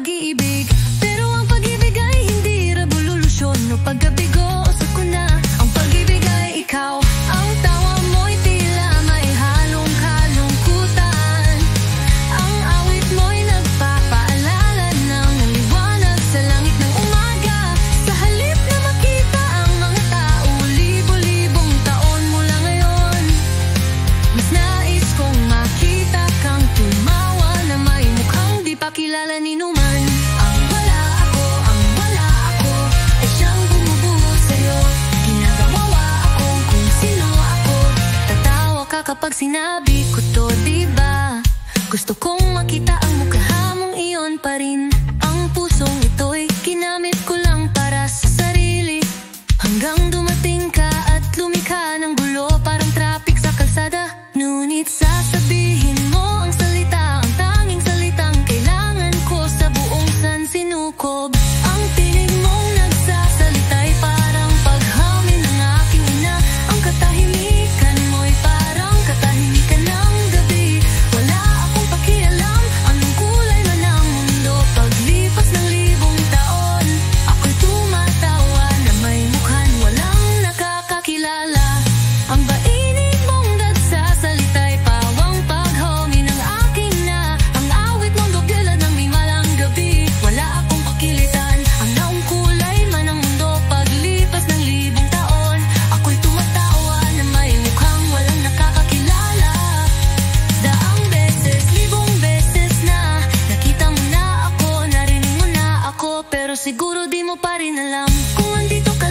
pag-iibig. Pero ang pag-ibig ay hindi revolusyon o pagkabigo. Usap ko na, ang pag-ibig ay ikaw. Ang tawa mo'y tila may halong kalungkutan. Ang awit mo'y nagpapaalala ng liwanag sa langit ng umaga. Sa halip na makita ang mga tao libo-libong taon mula ngayon, mas nais kong makita kang tumawa na may mukhang di pa kilala ni numan. Ang wala ako ay siyang bumubuo sa'yo. Ginagawa akong kung sino ako. Tatawa ka kapag sinabi ko to, diba? Gusto kong makita ang mukha mong iyon pa rin. Ang pusong ito'y ginamit ko lang para sa sarili, hanggang dumating ka at lumikha ng gulo parang traffic sa kalsada. Ngunit sasabihin mo ang salita, ang tanging salitang kailangan ko sa buong sansinukob. Ang tinig mong nagsasalita'y parang paghangin ng aking ina. Ang katahimikan mo'y parang katahimikan ng gabi. Wala akong pakialam anong kulay man ang mundo. Paglipas ng libong taon, ako'y tumatawa na may mukhaan walang nakakakilala. Ang bainig mong nagsasalita'y pawang paghangin ng aking na. Ang awit mong dugdila ng mimalang gabi. Wala akong pakilitan ang naong kulay man ang mundo. Paglipas ng libong taon, ako'y tumatawa na may mukhang walang nakakakilala. Daang beses, libong beses na nakita mo na ako, narinig mo na ako, pero siguro di mo pa rin alam kung andito ka